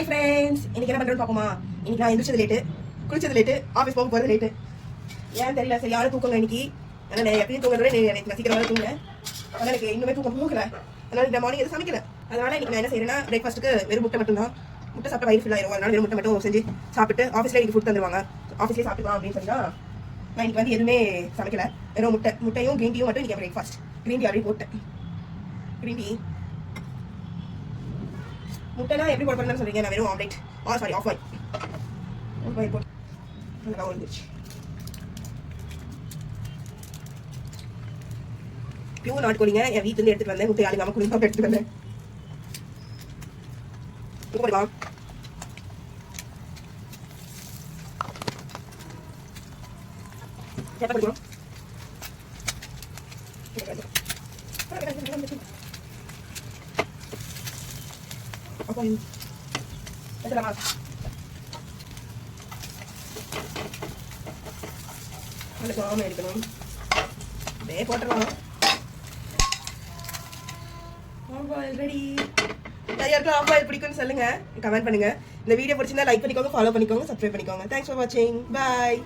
Hi friends, இன்னைக்கு என்ன பண்ணுறோன்னு பார்ப்போமா? இன்னைக்கு நான் எந்திரிச்சது லேட்டு, குளிச்சது லேட்டு, ஆஃபீஸ் போக போகிறது லேட்டு. ஏன் தெரியல, சரியான தூக்கங்க இன்னைக்கு. ஆனால் நான் எப்பயும் தூங்குறத எனக்கு சீக்கிரமாக தூங்குறேன். அதனால் எனக்கு இன்னுமே தூக்கம் போகல. அதனால் இந்த மார்னிங் எதுவும் சமைக்கல. அதனால் இன்னைக்கு நான் என்ன செய்யறேன்னா, பிரேக்ஃபாஸ்ட்டுக்கு வெறும் முட்டை மட்டும் தான். முட்டை சாப்பிட்டு வயிறு ஃபுல் ஆயிரும். அதனால வெறும் முட்டை மட்டும் செஞ்சு சாப்பிட்டு ஆஃபீஸ்லேயே இன்னைக்கு ஃபுட் தந்துருவாங்க. ஆஃபீஸ்லேயே சாப்பிட்டுக்கலாம் அப்படின்னு சொன்னா நான் இன்னைக்கு வந்து எதுவுமே சமைக்கல. வெறும் முட்டையும் கிரீன் டீயும் மட்டும் இன்னைக்கு பிரேக்ஃபாஸ்ட். கிரீன் டீ ஆல்ரெடி போட்டேன். கிரீன் டீ முட்டைனா எப்படி போட போறேன்னு சொல்றீங்க? நான் வெறும் ஆம்லேட் ஆஃப் ஆயில் போட்டு நல்லா வந்துச்சு. பியூர் நாட்டுக்கோழிங்க. என் வீட்டுல இருந்து எடுத்துட்டு வந்தேன். முட்டை ஆளுங்க குளிப்பா எடுத்துட்டு வந்தேன். போடலாம். படிக்கணும். எடுக்கணும். போட்டுடலாம். ரெடி. யாருக்கும் ஆஃப் ஆயில் பிடிக்கும்னு சொல்லுங்க, கமெண்ட் பண்ணுங்க. இந்த வீடியோ பிடிச்சிருந்தா லைக் பண்ணிக்கோங்க, ஃபாலோ பண்ணிக்கோங்க, சப்ஸ்கிரைப் பண்ணிக்கோங்க. தேங்க்ஸ் ஃபார் வாட்சிங். பாய்.